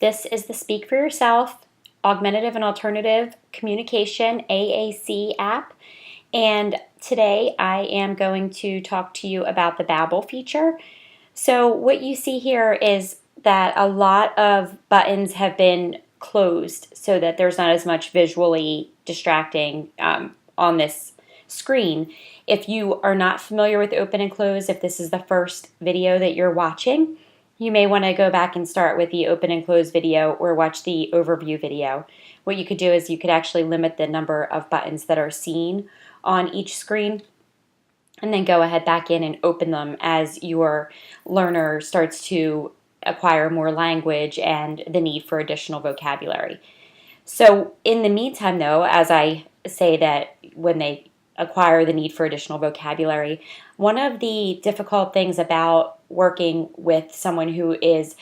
This is the Speak for Yourself Augmentative and Alternative Communication AAC app. And today I am going to talk to you about the Babble feature. So what you see here is that a lot of buttons have been closed so that there's not as much visually distracting on this screen. If you are not familiar with open and close, if this is the first video that you're watching, you may want to go back and start with the open and close video or watch the overview video. What you could do is you could actually limit the number of buttons that are seen on each screen and then go ahead back in and open them as your learner starts to acquire more language and the need for additional vocabulary. So in the meantime, though, as I say that when they acquire the need for additional vocabulary, one of the difficult things about working with someone who is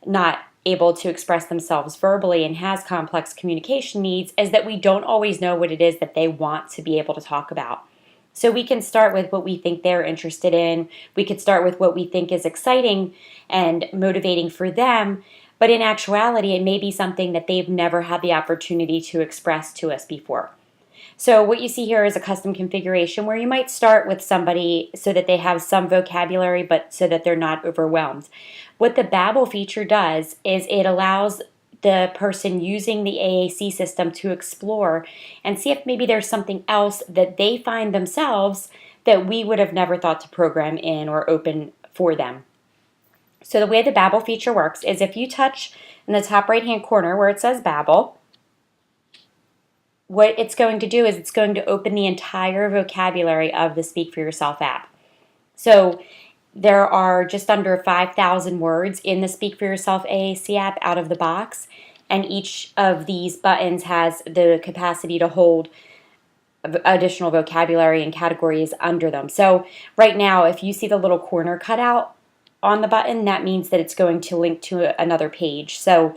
not able to express themselves verbally and has complex communication needs is that we don't always know what it is that they want to be able to talk about. So we can start with what we think they're interested in. We could start with what we think is exciting and motivating for them, but in actuality, it may be something that they've never had the opportunity to express to us before. So what you see here is a custom configuration where you might start with somebody so that they have some vocabulary, but so that they're not overwhelmed. What the Babble feature does is it allows the person using the AAC system to explore and see if maybe there's something else that they find themselves that we would have never thought to program in or open for them. So the way the Babble feature works is if you touch in the top right-hand corner where it says Babble, what it's going to do is it's going to open the entire vocabulary of the Speak for Yourself app. So there are just under 5,000 words in the Speak for Yourself AAC app out of the box, and each of these buttons has the capacity to hold additional vocabulary and categories under them. So right now, if you see the little corner cutout on the button, that means that it's going to link to another page. So,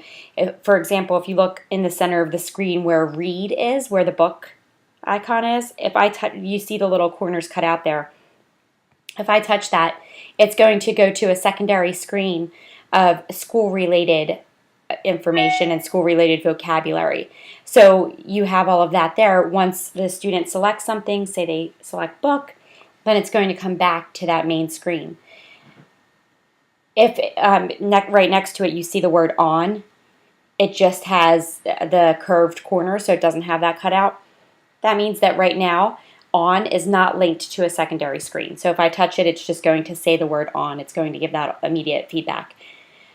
for example, if you look in the center of the screen where Read is, where the book icon is, if I touch, you see the little corners cut out there. If I touch that, it's going to go to a secondary screen of school-related information and school-related vocabulary. So you have all of that there. Once the student selects something, say they select book, then it's going to come back to that main screen. If right next to it you see the word on, it just has the curved corner, so it doesn't have that cut out. That means that right now, on is not linked to a secondary screen. So if I touch it, it's just going to say the word on. It's going to give that immediate feedback.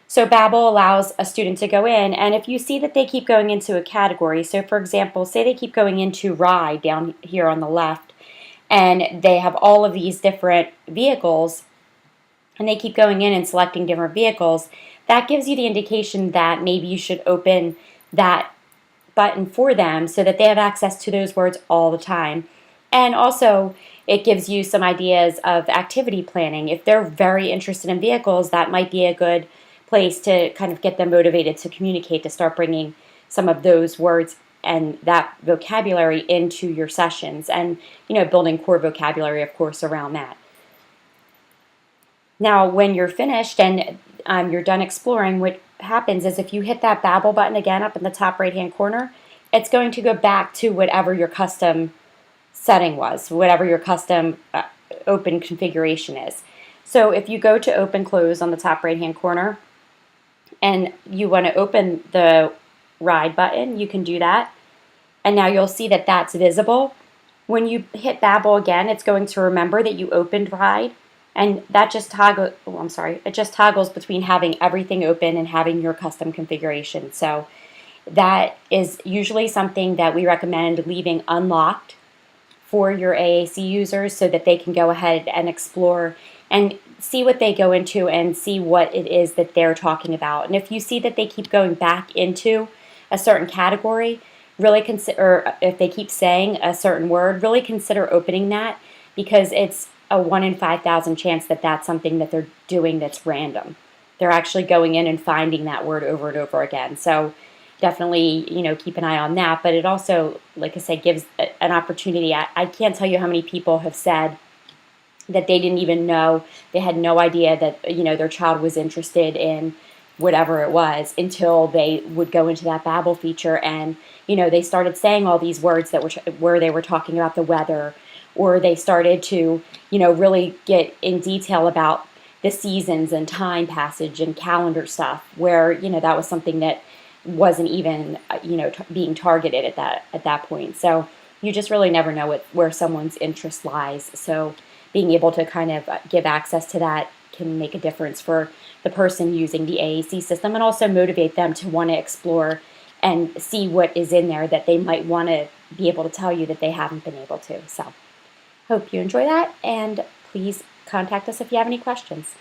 So Babble allows a student to go in, and if you see that they keep going into a category, so for example, say they keep going into ride down here on the left, and they have all of these different vehicles, and they keep going in and selecting different vehicles, that gives you the indication that maybe you should open that button for them so that they have access to those words all the time. And also, it gives you some ideas of activity planning. If they're very interested in vehicles, that might be a good place to kind of get them motivated to communicate, to start bringing some of those words and that vocabulary into your sessions and, building core vocabulary, of course, around that. Now, when you're finished and you're done exploring, what happens is if you hit that Babble button again up in the top right-hand corner, it's going to go back to whatever your custom setting was, whatever your custom open configuration is. So if you go to open close on the top right-hand corner and you want to open the ride button, you can do that. And now you'll see that that's visible. When you hit Babble again, it's going to remember that you opened ride. And that just it just toggles between having everything open and having your custom configuration. So that is usually something that we recommend leaving unlocked for your AAC users so that they can go ahead and explore and see what they go into and see what it is that they're talking about. And if you see that they keep going back into a certain category, really consider, or if they keep saying a certain word, really consider opening that, because it's a 1 in 5,000 chance that that's something that they're doing that's random. They're actually going in and finding that word over and over again. So definitely, keep an eye on that. But it also, like I said, gives an opportunity. I can't tell you how many people have said that they didn't even know, they had no idea that, their child was interested in whatever it was, until they would go into that Babble feature and, they started saying all these words that were where they were talking about the weather, or they started to, really get in detail about the seasons and time passage and calendar stuff, where, that was something that wasn't even, being targeted at that point. So you just really never know where someone's interest lies. So being able to kind of give access to that can make a difference for the person using the AAC system, and also motivate them to want to explore and see what is in there that they might want to be able to tell you that they haven't been able to. So hope you enjoy that, and please contact us if you have any questions.